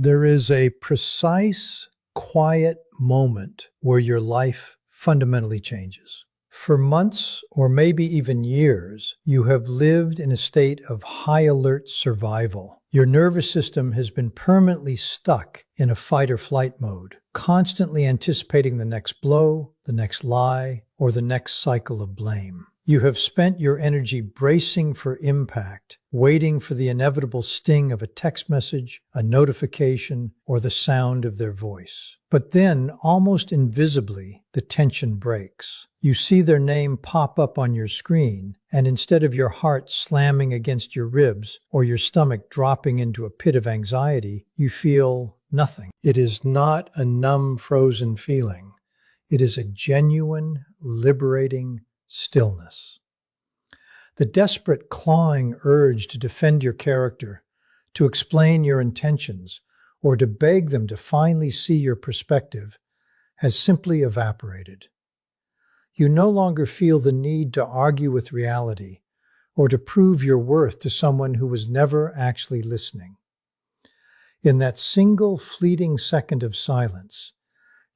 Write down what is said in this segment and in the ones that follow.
There is a precise, quiet moment where your life fundamentally changes. For months or maybe even years, you have lived in a state of high alert survival. Your nervous system has been permanently stuck in a fight or flight mode, constantly anticipating the next blow, the next lie, or the next cycle of blame. You have spent your energy bracing for impact, waiting for the inevitable sting of a text message, a notification, or the sound of their voice. But then, almost invisibly, the tension breaks. You see their name pop up on your screen, and instead of your heart slamming against your ribs or your stomach dropping into a pit of anxiety, you feel nothing. It is not a numb, frozen feeling. It is a genuine, liberating stillness. The desperate, clawing urge to defend your character, to explain your intentions, or to beg them to finally see your perspective has simply evaporated. You no longer feel the need to argue with reality or to prove your worth to someone who was never actually listening. In that single fleeting second of silence,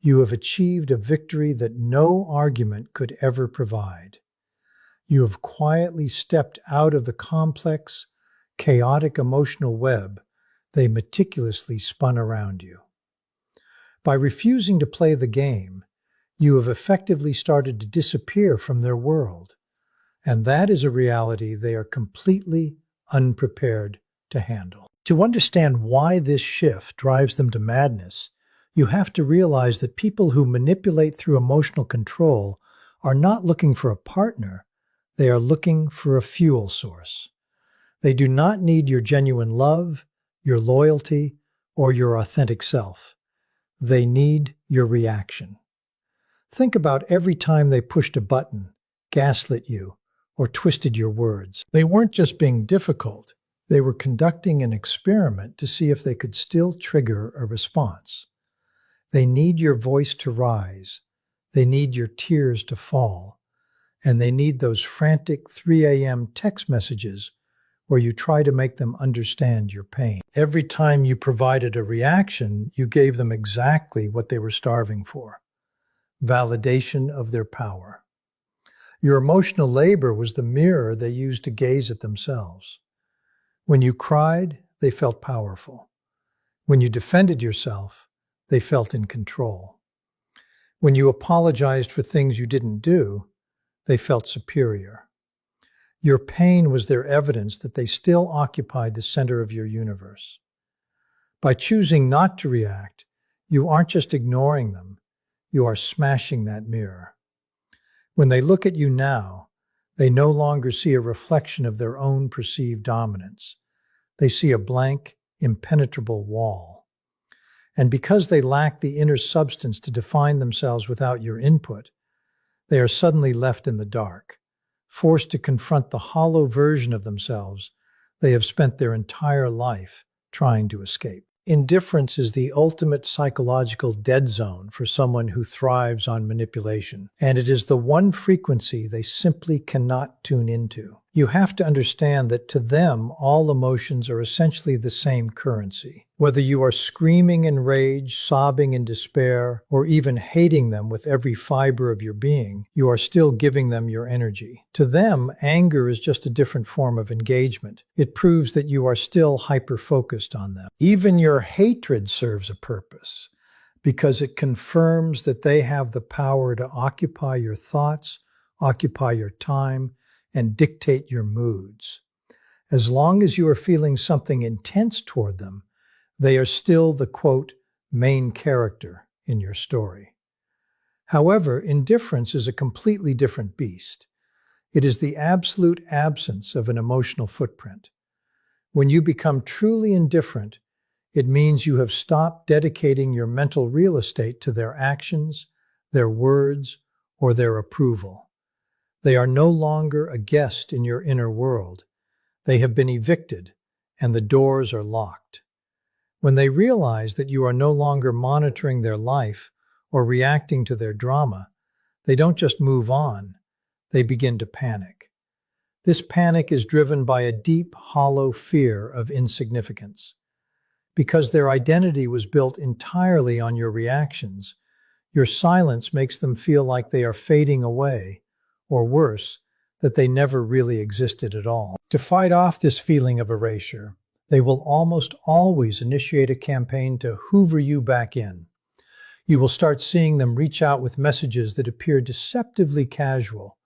you have achieved a victory that no argument could ever provide. You have quietly stepped out of the complex, chaotic emotional web they meticulously spun around you. By refusing to play the game, you have effectively started to disappear from their world, and that is a reality they are completely unprepared to handle. To understand why this shift drives them to madness, you have to realize that people who manipulate through emotional control are not looking for a partner, they are looking for a fuel source. They do not need your genuine love, your loyalty, or your authentic self. They need your reaction. Think about every time they pushed a button, gaslit you, or twisted your words. They weren't just being difficult, they were conducting an experiment to see if they could still trigger a response. They need your voice to rise, they need your tears to fall, and they need those frantic 3 a.m. text messages where you try to make them understand your pain. Every time you provided a reaction, you gave them exactly what they were starving for: validation of their power. Your emotional labor was the mirror they used to gaze at themselves. When you cried, they felt powerful. When you defended yourself, they felt in control. When you apologized for things you didn't do, they felt superior. Your pain was their evidence that they still occupied the center of your universe. By choosing not to react, you aren't just ignoring them, you are smashing that mirror. When they look at you now, they no longer see a reflection of their own perceived dominance. They see a blank, impenetrable wall. And because they lack the inner substance to define themselves without your input, they are suddenly left in the dark, forced to confront the hollow version of themselves they have spent their entire life trying to escape. Indifference is the ultimate psychological dead zone for someone who thrives on manipulation, and it is the one frequency they simply cannot tune into. You have to understand that to them, all emotions are essentially the same currency. Whether you are screaming in rage, sobbing in despair, or even hating them with every fiber of your being, you are still giving them your energy. To them, anger is just a different form of engagement. It proves that you are still hyper-focused on them. Even your hatred serves a purpose, because it confirms that they have the power to occupy your thoughts, occupy your time, and dictate your moods. As long as you are feeling something intense toward them, they are still the, quote, main character in your story. However, indifference is a completely different beast. It is the absolute absence of an emotional footprint. When you become truly indifferent, it means you have stopped dedicating your mental real estate to their actions, their words, or their approval. They are no longer a guest in your inner world. They have been evicted, and the doors are locked. When they realize that you are no longer monitoring their life or reacting to their drama, they don't just move on, they begin to panic. This panic is driven by a deep, hollow fear of insignificance. Because their identity was built entirely on your reactions, your silence makes them feel like they are fading away, or worse, that they never really existed at all. To fight off this feeling of erasure, they will almost always initiate a campaign to hoover you back in. You will start seeing them reach out with messages that appear deceptively casual.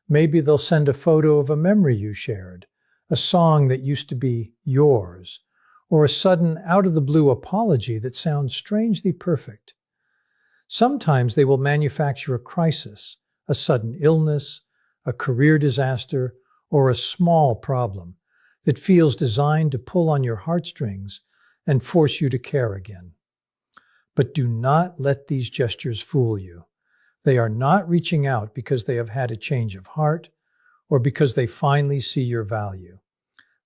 Maybe they'll send a photo of a memory you shared, a song that used to be yours, or a sudden out-of-the-blue apology that sounds strangely perfect. Sometimes they will manufacture a crisis, a sudden illness, a career disaster, or a small problem that feels designed to pull on your heartstrings and force you to care again. But do not let these gestures fool you. They are not reaching out because they have had a change of heart or because they finally see your value.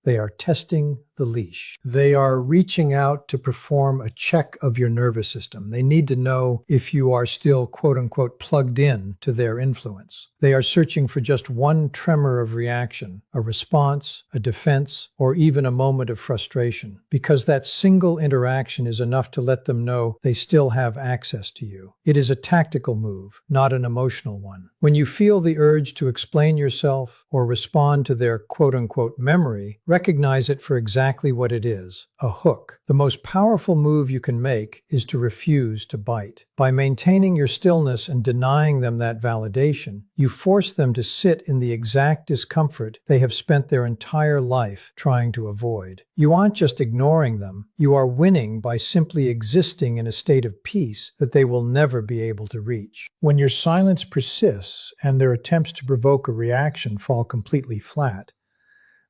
They are testing the leash. They are reaching out to perform a check of your nervous system. They need to know if you are still, quote-unquote, plugged in to their influence. They are searching for just one tremor of reaction, a response, a defense, or even a moment of frustration, because that single interaction is enough to let them know they still have access to you. It is a tactical move, not an emotional one. When you feel the urge to explain yourself or respond to their, quote-unquote, memory, recognize it for exactly what it is, a hook. The most powerful move you can make is to refuse to bite. By maintaining your stillness and denying them that validation, you force them to sit in the exact discomfort they have spent their entire life trying to avoid. You aren't just ignoring them, you are winning by simply existing in a state of peace that they will never be able to reach. When your silence persists and their attempts to provoke a reaction fall completely flat,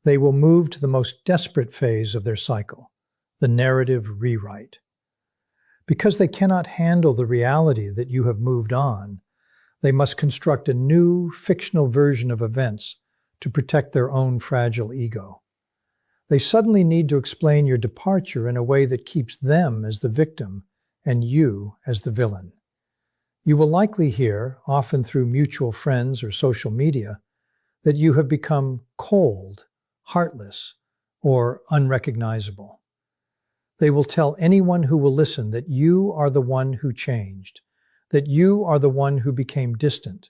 they will move to the most desperate phase of their cycle, the narrative rewrite. Because they cannot handle the reality that you have moved on, they must construct a new, fictional version of events to protect their own fragile ego. They suddenly need to explain your departure in a way that keeps them as the victim and you as the villain. You will likely hear, often through mutual friends or social media, that you have become cold, heartless, or unrecognizable. They will tell anyone who will listen that you are the one who changed, that you are the one who became distant,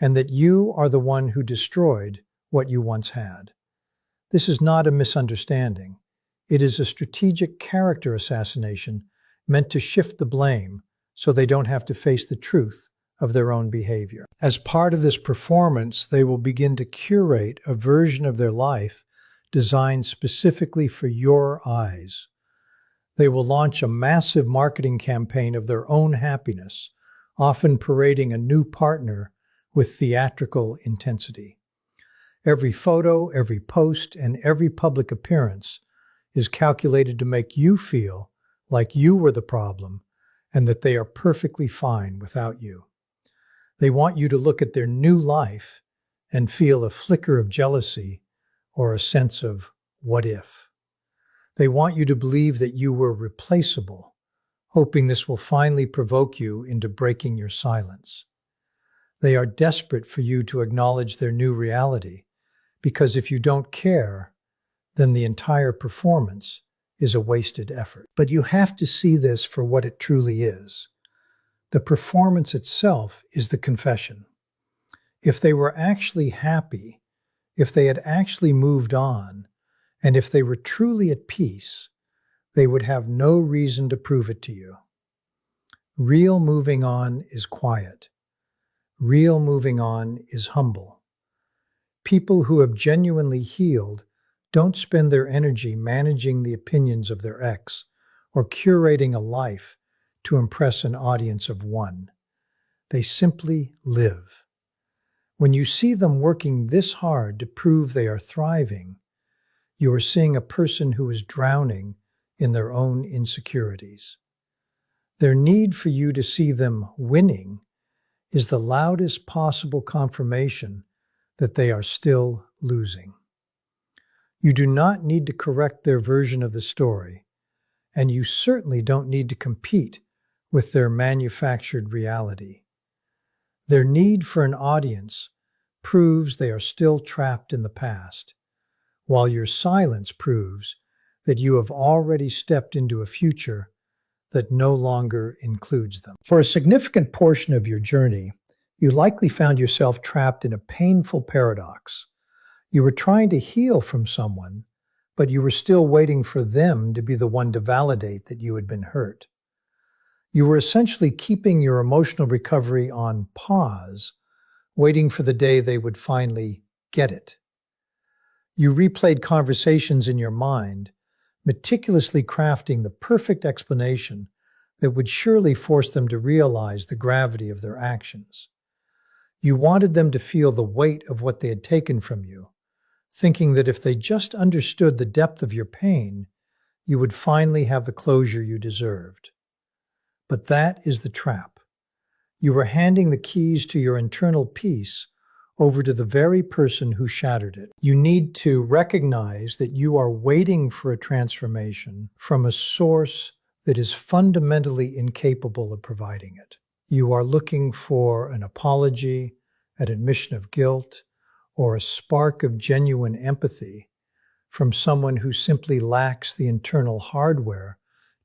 and that you are the one who destroyed what you once had. This is not a misunderstanding. It is a strategic character assassination meant to shift the blame so they don't have to face the truth of their own behavior. As part of this performance, they will begin to curate a version of their life designed specifically for your eyes. They will launch a massive marketing campaign of their own happiness, often parading a new partner with theatrical intensity. Every photo, every post, and every public appearance is calculated to make you feel like you were the problem and that they are perfectly fine without you. They want you to look at their new life and feel a flicker of jealousy or a sense of what if. They want you to believe that you were replaceable, hoping this will finally provoke you into breaking your silence. They are desperate for you to acknowledge their new reality, because if you don't care, then the entire performance is a wasted effort. But you have to see this for what it truly is. The performance itself is the confession. If they were actually happy, if they had actually moved on, and if they were truly at peace, they would have no reason to prove it to you. Real moving on is quiet. Real moving on is humble. People who have genuinely healed don't spend their energy managing the opinions of their ex or curating a life to impress an audience of one. They simply live. When you see them working this hard to prove they are thriving, you are seeing a person who is drowning in their own insecurities. Their need for you to see them winning is the loudest possible confirmation that they are still losing. You do not need to correct their version of the story, and you certainly don't need to compete with their manufactured reality. Their need for an audience proves they are still trapped in the past, while your silence proves that you have already stepped into a future that no longer includes them. For a significant portion of your journey, you likely found yourself trapped in a painful paradox. You were trying to heal from someone, but you were still waiting for them to be the one to validate that you had been hurt. You were essentially keeping your emotional recovery on pause, waiting for the day they would finally get it. You replayed conversations in your mind, meticulously crafting the perfect explanation that would surely force them to realize the gravity of their actions. You wanted them to feel the weight of what they had taken from you, thinking that if they just understood the depth of your pain, you would finally have the closure you deserved. But that is the trap. You were handing the keys to your internal peace over to the very person who shattered it. You need to recognize that you are waiting for a transformation from a source that is fundamentally incapable of providing it. You are looking for an apology, an admission of guilt, or a spark of genuine empathy from someone who simply lacks the internal hardware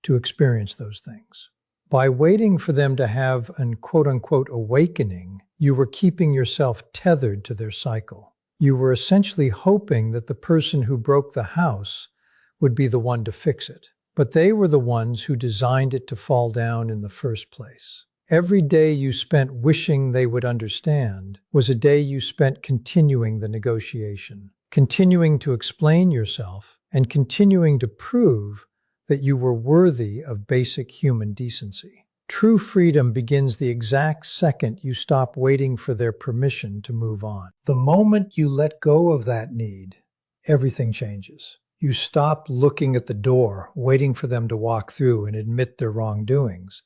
to experience those things. By waiting for them to have an quote-unquote awakening, you were keeping yourself tethered to their cycle. You were essentially hoping that the person who broke the house would be the one to fix it. But they were the ones who designed it to fall down in the first place. Every day you spent wishing they would understand was a day you spent continuing the negotiation, continuing to explain yourself, and continuing to prove that you were worthy of basic human decency. True freedom begins the exact second you stop waiting for their permission to move on. The moment you let go of that need, everything changes. You stop looking at the door, waiting for them to walk through and admit their wrongdoings,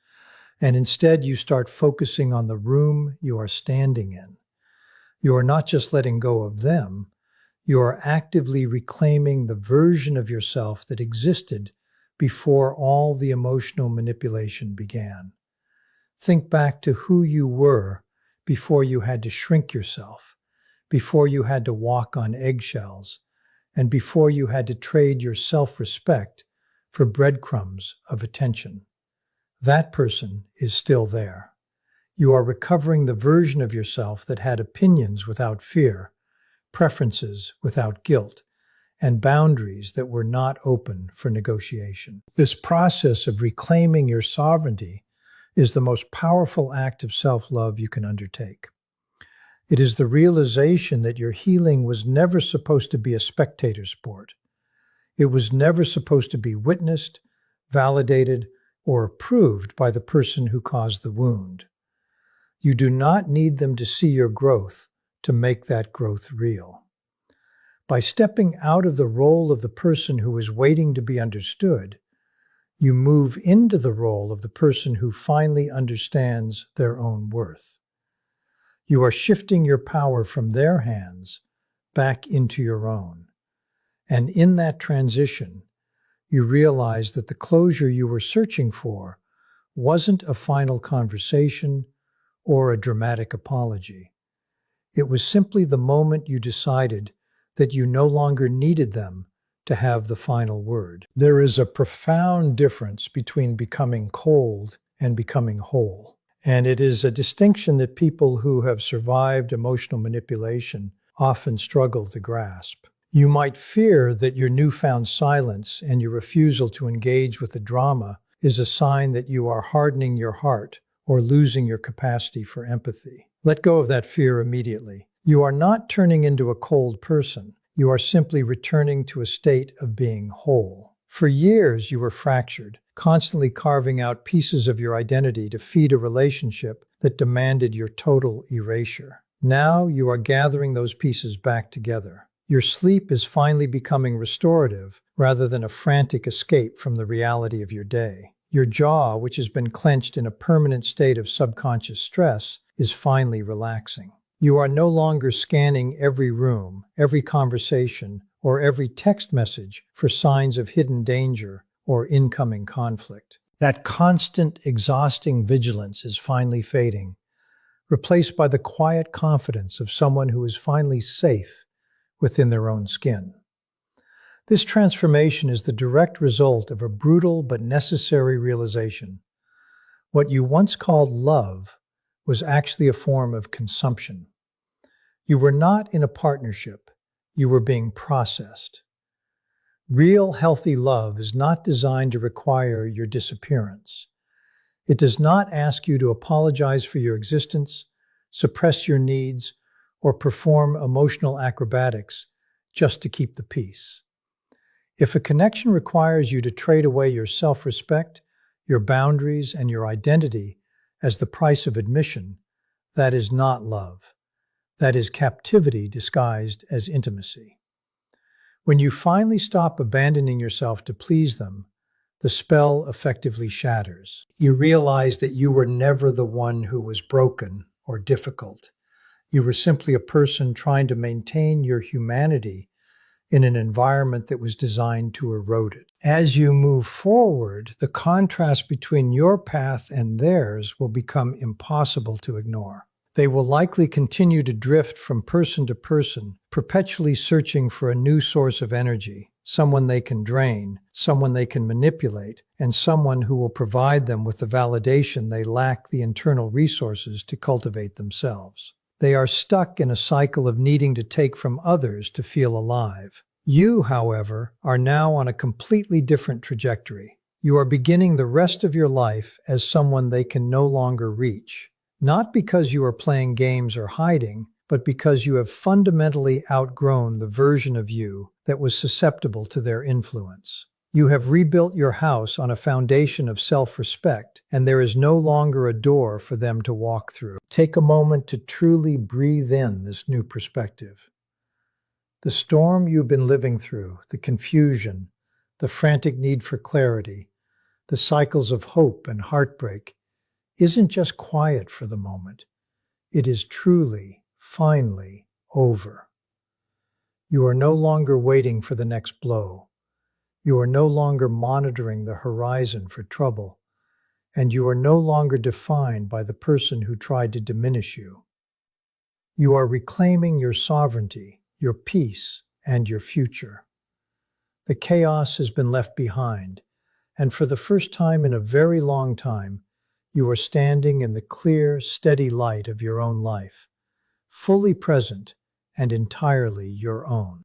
and instead you start focusing on the room you are standing in. You are not just letting go of them, you are actively reclaiming the version of yourself that existed before all the emotional manipulation began. Think back to who you were before you had to shrink yourself, before you had to walk on eggshells, and before you had to trade your self-respect for breadcrumbs of attention. That person is still there. You are recovering the version of yourself that had opinions without fear, preferences without guilt, and boundaries that were not open for negotiation. This process of reclaiming your sovereignty is the most powerful act of self-love you can undertake. It is the realization that your healing was never supposed to be a spectator sport. It was never supposed to be witnessed, validated, or approved by the person who caused the wound. You do not need them to see your growth to make that growth real. By stepping out of the role of the person who is waiting to be understood, you move into the role of the person who finally understands their own worth. You are shifting your power from their hands back into your own. And in that transition, you realize that the closure you were searching for wasn't a final conversation or a dramatic apology. It was simply the moment you decided that you no longer needed them to have the final word. There is a profound difference between becoming cold and becoming whole. And it is a distinction that people who have survived emotional manipulation often struggle to grasp. You might fear that your newfound silence and your refusal to engage with the drama is a sign that you are hardening your heart or losing your capacity for empathy. Let go of that fear immediately. You are not turning into a cold person. You are simply returning to a state of being whole. For years, you were fractured, constantly carving out pieces of your identity to feed a relationship that demanded your total erasure. Now you are gathering those pieces back together. Your sleep is finally becoming restorative rather than a frantic escape from the reality of your day. Your jaw, which has been clenched in a permanent state of subconscious stress, is finally relaxing. You are no longer scanning every room, every conversation, or every text message for signs of hidden danger or incoming conflict. That constant, exhausting vigilance is finally fading, replaced by the quiet confidence of someone who is finally safe within their own skin. This transformation is the direct result of a brutal but necessary realization. What you once called love was actually a form of consumption. You were not in a partnership, you were being processed. Real, healthy love is not designed to require your disappearance. It does not ask you to apologize for your existence, suppress your needs, or perform emotional acrobatics just to keep the peace. If a connection requires you to trade away your self-respect, your boundaries, and your identity as the price of admission, that is not love. That is captivity disguised as intimacy. When you finally stop abandoning yourself to please them, the spell effectively shatters. You realize that you were never the one who was broken or difficult. You were simply a person trying to maintain your humanity in an environment that was designed to erode it. As you move forward, the contrast between your path and theirs will become impossible to ignore. They will likely continue to drift from person to person, perpetually searching for a new source of energy, someone they can drain, someone they can manipulate, and someone who will provide them with the validation they lack the internal resources to cultivate themselves. They are stuck in a cycle of needing to take from others to feel alive. You, however, are now on a completely different trajectory. You are beginning the rest of your life as someone they can no longer reach. Not because you are playing games or hiding, but because you have fundamentally outgrown the version of you that was susceptible to their influence. You have rebuilt your house on a foundation of self-respect, and there is no longer a door for them to walk through. Take a moment to truly breathe in this new perspective. The storm you've been living through, the confusion, the frantic need for clarity, the cycles of hope and heartbreak, isn't just quiet for the moment. It is truly, finally over. You are no longer waiting for the next blow. You are no longer monitoring the horizon for trouble, and you are no longer defined by the person who tried to diminish you. You are reclaiming your sovereignty, your peace, and your future. The chaos has been left behind, and for the first time in a very long time, you are standing in the clear, steady light of your own life, fully present and entirely your own.